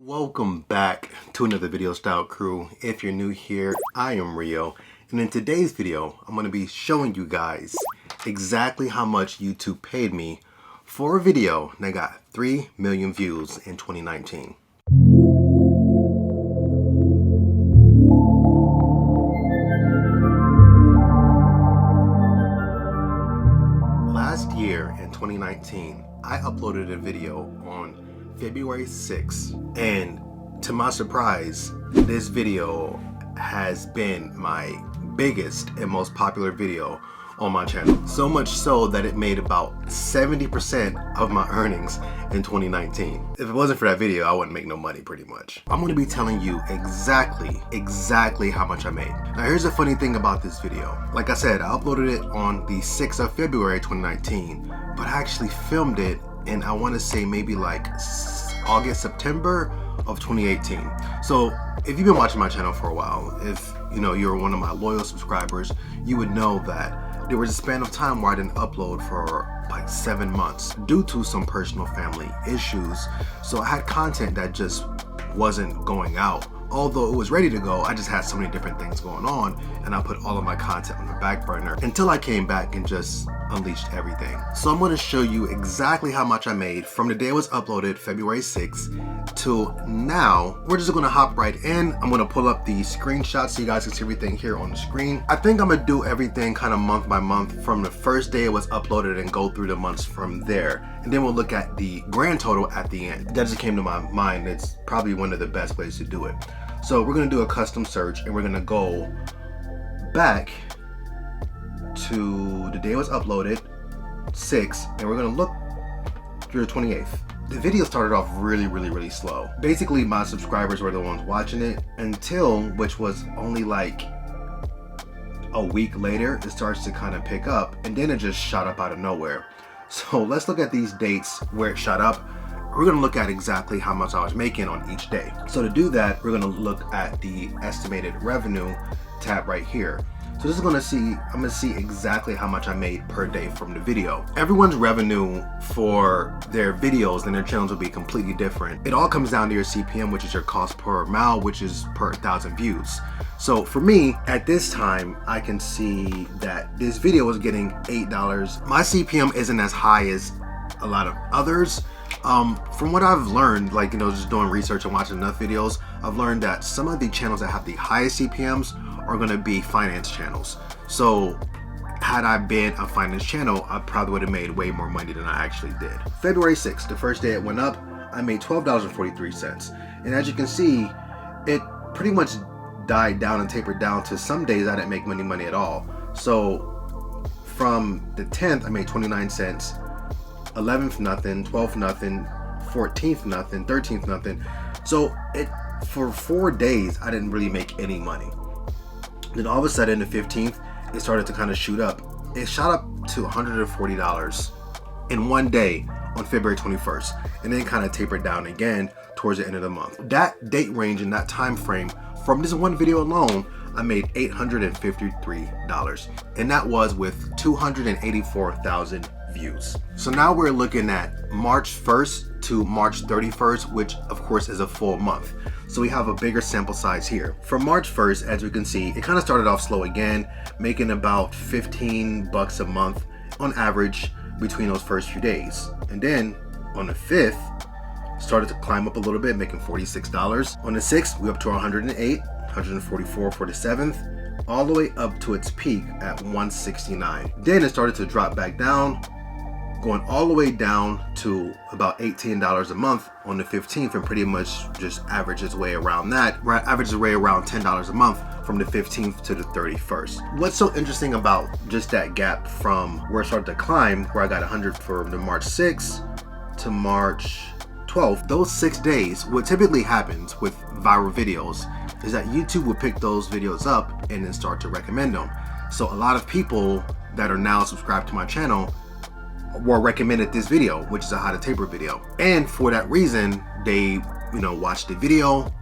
Welcome back to another video style crew. If you're new here, I am Rio, and in today's video I'm going to be showing you guys exactly how much YouTube paid me for a video that got 3 million views in 2019. Last year in 2019 I uploaded a video on February 6th, and to my surprise, this video has been my biggest and most popular video on my channel. So much so that it made about 70% of my earnings in 2019. If it wasn't for that video, I wouldn't make no money pretty much. I'm gonna be telling you exactly how much I made. Now here's the funny thing about this video. Like I said, I uploaded it on the 6th of February 2019, but I actually filmed it and I want to say maybe like August, September of 2018. So if you've been watching my channel for a while, if you know you're one of my loyal subscribers, you would know that there was a span of time where I didn't upload for like 7 months due to some personal family issues. So I had content that just wasn't going out. Although it was ready to go, I just had so many different things going on, and I put all of my content on the back burner until I came back and just unleashed everything. So I'm going to show you exactly how much I made from the day it was uploaded, February 6th, to now. We're just going to hop right in. I'm going to pull up the screenshots so you guys can see everything here on the screen. I think I'm going to do everything kind of month by month from the first day it was uploaded and go through the months from there. And then we'll look at the grand total at the end. That just came to my mind. It's probably one of the best ways to do it. So we're going to do a custom search, and we're going to go back to the day it was uploaded, 6, and we're going to look through the 28th. The video started off really slow. Basically, my subscribers were the ones watching it until, which was only like a week later, it starts to kind of pick up, and then it just shot up out of nowhere. So let's look at these dates where it shot up. We're going to look at exactly how much I was making on each day. So to do that, we're going to look at the estimated revenue tab right here. So this is going to see, I'm going to see exactly how much I made per day from the video. Everyone's revenue for their videos and their channels will be completely different. It all comes down to your CPM, which is your cost per mile, which is per 1,000 views. So for me, at this time, I can see that this video was getting $8. My CPM isn't as high as a lot of others. From what I've learned, like, you know, just doing research and watching enough videos, I've learned that some of the channels that have the highest CPMs are going to be finance channels. So had I been a finance channel, I probably would have made way more money than I actually did. February 6th, the first day it went up, I made $12.43. And as you can see, it pretty much died down and tapered down to some days I didn't make any money at all. So from the 10th, I made 29 cents. 11th nothing, 12th nothing, 14th nothing, 13th nothing. So for 4 days I didn't really make any money. Then all of a sudden the 15th it started to kind of shoot up. It shot up to $140 in one day on February 21st, and then kind of tapered down again towards the end of the month. That date range and that time frame from this one video alone, I made $853, and that was with 284,000 views. So now we're looking at March 1st to March 31st, which of course is a full month. So we have a bigger sample size here. From March 1st, as we can see, it kind of started off slow again, making about $15 a month on average between those first few days. And then on the 5th, started to climb up a little bit, making $46. On the 6th, we up to 108, 144 for the 7th, all the way up to its peak at 169. Then it started to drop back down, going all the way down to about $18 a month on the 15th, and pretty much just averages way around that, right? Averages way around $10 a month from the 15th to the 31st. What's so interesting about just that gap from where it started to climb, where I got 100 from the March 6th to March 12th, those 6 days, what typically happens with viral videos is that YouTube will pick those videos up and then start to recommend them. So a lot of people that are now subscribed to my channel were recommended this video, which is a how to taper video, and for that reason they watched the video,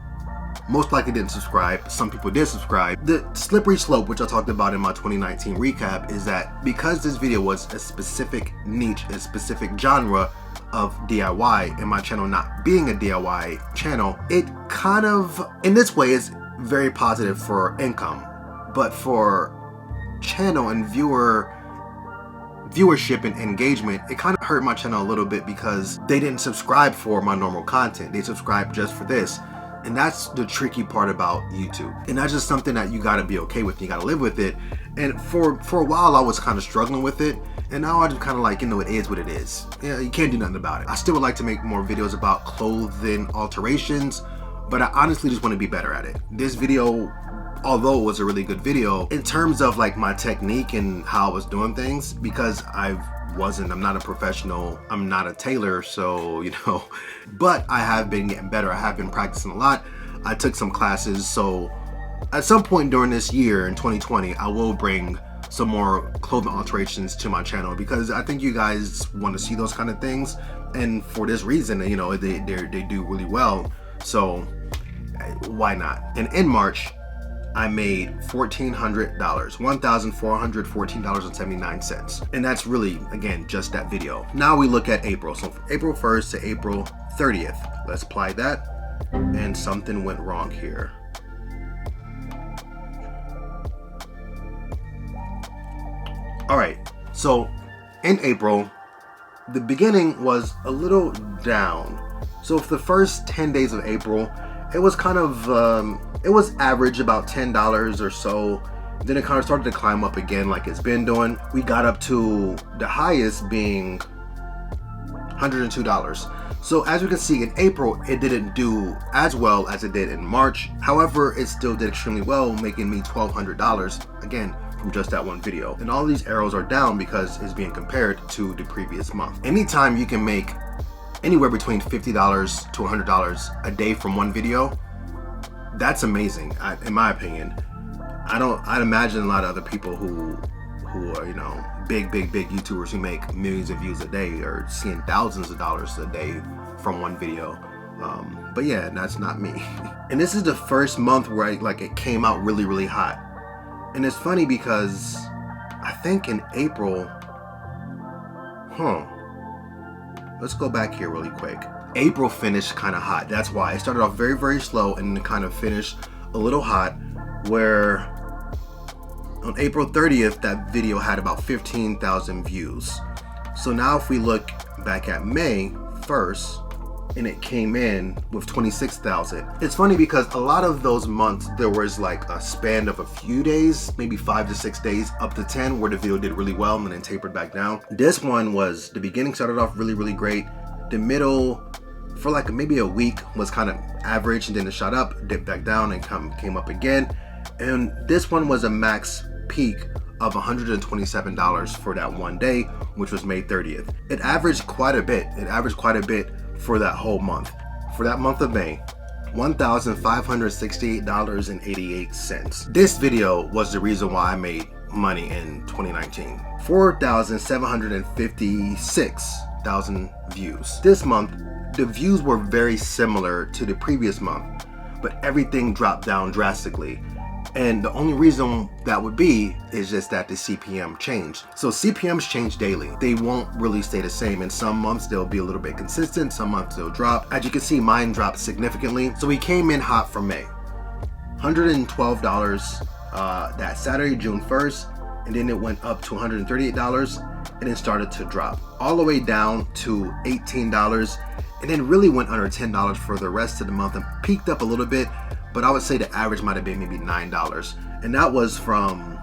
most likely didn't subscribe. Some people did subscribe. The slippery slope, which I talked about in my 2019 recap, is that because this video was a specific niche, a specific genre of DIY and my channel not being a DIY channel, it kind of, in this way, is very positive for income. But for channel and viewership and engagement, it kind of hurt my channel a little bit because they didn't subscribe for my normal content. They subscribed just for this. And that's the tricky part about YouTube. And that's just something that you gotta be okay with. You gotta live with it. And for a while, I was kind of struggling with it. And now I just kind of like, it is what it is. You can't do nothing about it. I still would like to make more videos about clothing alterations, but I honestly just want to be better at it. This video, although it was a really good video, in terms of like my technique and how I was doing things, because I'm not a professional, I'm not a tailor, so, but I have been getting better. I have been practicing a lot. I took some classes, so at some point during this year in 2020, I will bring some more clothing alterations to my channel, because I think you guys want to see those kind of things, and for this reason, they do really well, so why not? And in March, I made $1,400, $1,414.79. And that's really, again, just that video. Now we look at April. So from April 1st to April 30th, let's apply that. And something went wrong here. All right, so in April, the beginning was a little down. So for the first 10 days of April, it was kind of, it was average, about $10 or so. Then it kind of started to climb up again like it's been doing. We got up to the highest being $102. So as you can see, in April, it didn't do as well as it did in March. However, it still did extremely well, making me $1,200, again, from just that one video. And all these arrows are down because it's being compared to the previous month. Anytime you can make anywhere between $50 to $100 a day from one video, that's amazing, in my opinion. I'd imagine a lot of other people who are, big YouTubers who make millions of views a day are seeing thousands of dollars a day from one video. But yeah, that's not me. And this is the first month where it came out really, really hot. And it's funny because I think in April, let's go back here really quick. April finished kind of hot. That's why it started off very, very slow and then kind of finished a little hot, where on April 30th, that video had about 15,000 views. So now if we look back at May 1st, and it came in with 26,000. It's funny because a lot of those months, there was like a span of a few days, maybe 5 to 6 days, up to 10, where the video did really well and then tapered back down. This one was, the beginning started off really, really great. The middle, for like maybe a week, was kind of average, and then it shot up, dipped back down, and came up again. And this one was a max peak of $127 for that one day, which was May 30th. It averaged quite a bit. For that whole month. For that month of May, $1,568.88. This video was the reason why I made money in 2019. 4,756,000 views. This month, the views were very similar to the previous month, but everything dropped down drastically. And the only reason that would be is just that the CPM changed. So CPMs change daily. They won't really stay the same. In some months, they'll be a little bit consistent. Some months they'll drop. As you can see, mine dropped significantly. So we came in hot for May. $112 that Saturday, June 1st. And then it went up to $138 and then started to drop all the way down to $18. And then really went under $10 for the rest of the month and peaked up a little bit. But I would say the average might have been maybe $9. And that was from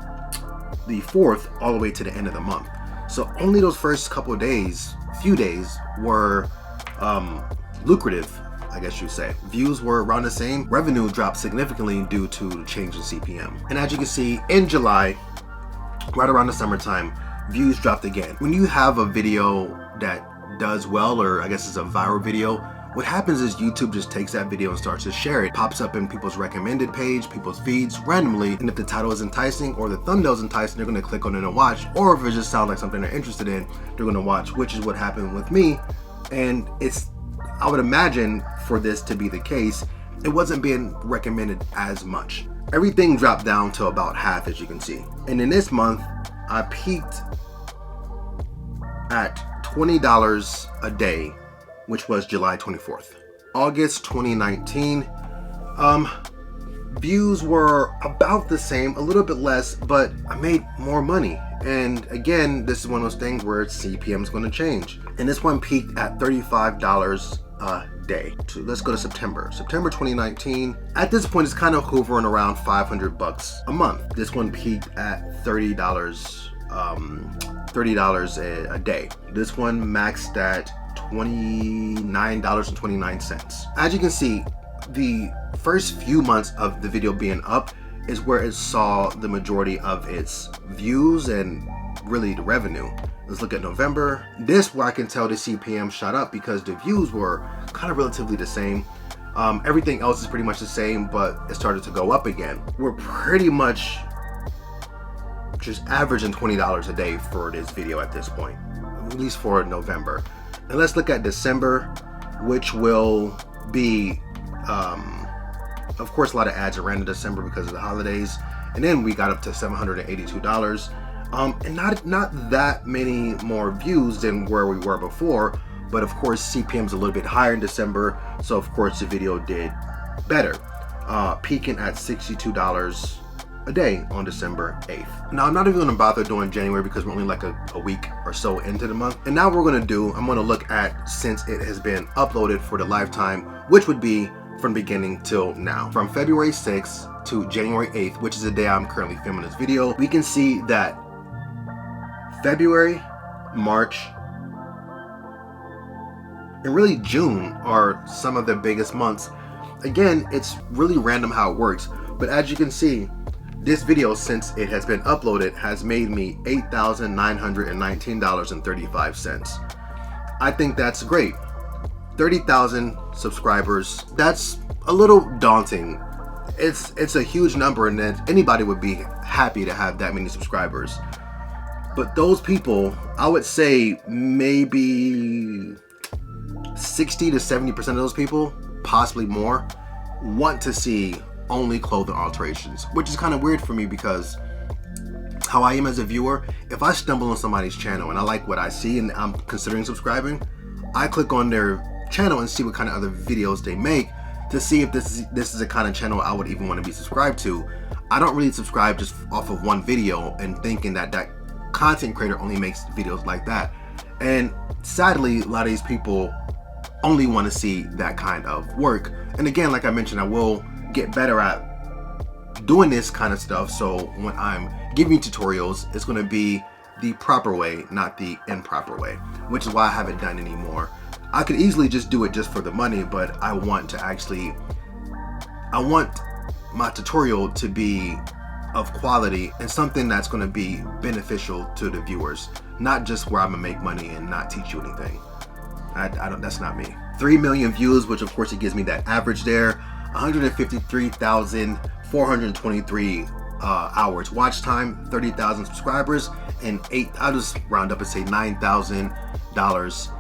the 4th all the way to the end of the month. So only those first few days were lucrative, I guess you'd say. Views were around the same. Revenue dropped significantly due to the change in CPM. And as you can see, in July, right around the summertime, views dropped again. When you have a video that does well, or I guess it's a viral video, what happens is YouTube just takes that video and starts to share it. Pops up in people's recommended page, people's feeds randomly. And if the title is enticing or the thumbnail is enticing, they're gonna click on it and watch. Or if it just sounds like something they're interested in, they're gonna watch, which is what happened with me. And I would imagine for this to be the case, it wasn't being recommended as much. Everything dropped down to about half, as you can see. And in this month, I peaked at $20 a day, which was July 24th. August 2019, views were about the same, a little bit less, but I made more money. And again, this is one of those things where CPM is going to change. And this one peaked at $35 a day. So let's go to September 2019. At this point, it's kind of hovering around $500 a month. This one peaked at $30 a day. This one maxed at $29.29. As you can see, the first few months of the video being up is where it saw the majority of its views and really the revenue. Let's look at November. This where I can tell the CPM shot up because the views were kind of relatively the same. Everything else is pretty much the same, but it started to go up again. We're pretty much just averaging $20 a day for this video at this point, at least for November. And let's look at December, which will be, of course, a lot of ads around in December because of the holidays. And then we got up to $782. And not that many more views than where we were before, but of course CPM's a little bit higher in December, so of course the video did better, peaking at $62 a day on December 8th. Now I'm not even going to bother doing January because we're only like a week or so into the month. And now what we're going to do, I'm going to look at since it has been uploaded for the lifetime, which would be from beginning till now. From February 6th to January 8th, which is the day I'm currently filming this video, we can see that February, March, and really June are some of the biggest months. Again, it's really random how it works, but as you can see, this video, since it has been uploaded, has made me $8,919.35. I think that's great. 30,000 subscribers, that's a little daunting. It's a huge number, and that anybody would be happy to have that many subscribers. But those people, I would say maybe 60 to 70% of those people, possibly more, want to see only clothing alterations, which is kind of weird for me because how I am as a viewer, if I stumble on somebody's channel and I like what I see and I'm considering subscribing, I click on their channel and see what kind of other videos they make to see if this is the kind of channel I would even want to be subscribed to. I don't really subscribe just off of one video and thinking that that content creator only makes videos like that. And sadly, a lot of these people only want to see that kind of work. And again, like I mentioned, I will get better at doing this kind of stuff, so when I'm giving tutorials, it's going to be the proper way, not the improper way, which is why I haven't done anymore. I could easily just do it just for the money, but I want my tutorial to be of quality and something that's going to be beneficial to the viewers, not just where I'm gonna make money and not teach you anything. That's not me. 3 million views, which of course it gives me that average there. 153,423 hours watch time, 30,000 subscribers, and I'll just round up and say $9,000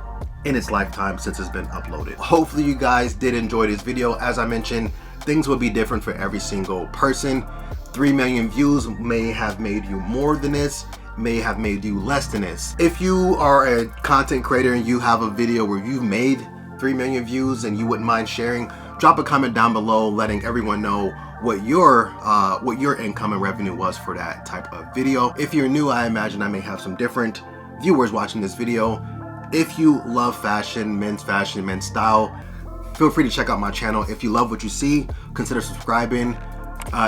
in its lifetime since it's been uploaded. Hopefully you guys did enjoy this video. As I mentioned, things will be different for every single person. 3 million views may have made you more than this, may have made you less than this. If you are a content creator and you have a video where you've made 3 million views and you wouldn't mind sharing, drop a comment down below letting everyone know what your income and revenue was for that type of video. If you're new, I imagine I may have some different viewers watching this video. If you love fashion, men's style, feel free to check out my channel. If you love what you see, consider subscribing.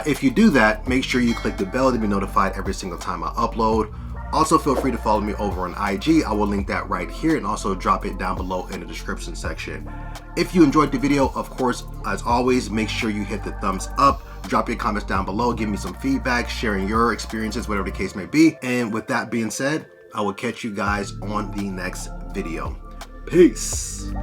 If you do that, make sure you click the bell to be notified every single time I upload. Also, feel free to follow me over on IG. I will link that right here and also drop it down below in the description section. If you enjoyed the video, of course, as always, make sure you hit the thumbs up, drop your comments down below, give me some feedback, sharing your experiences, whatever the case may be. And with that being said, I will catch you guys on the next video. Peace.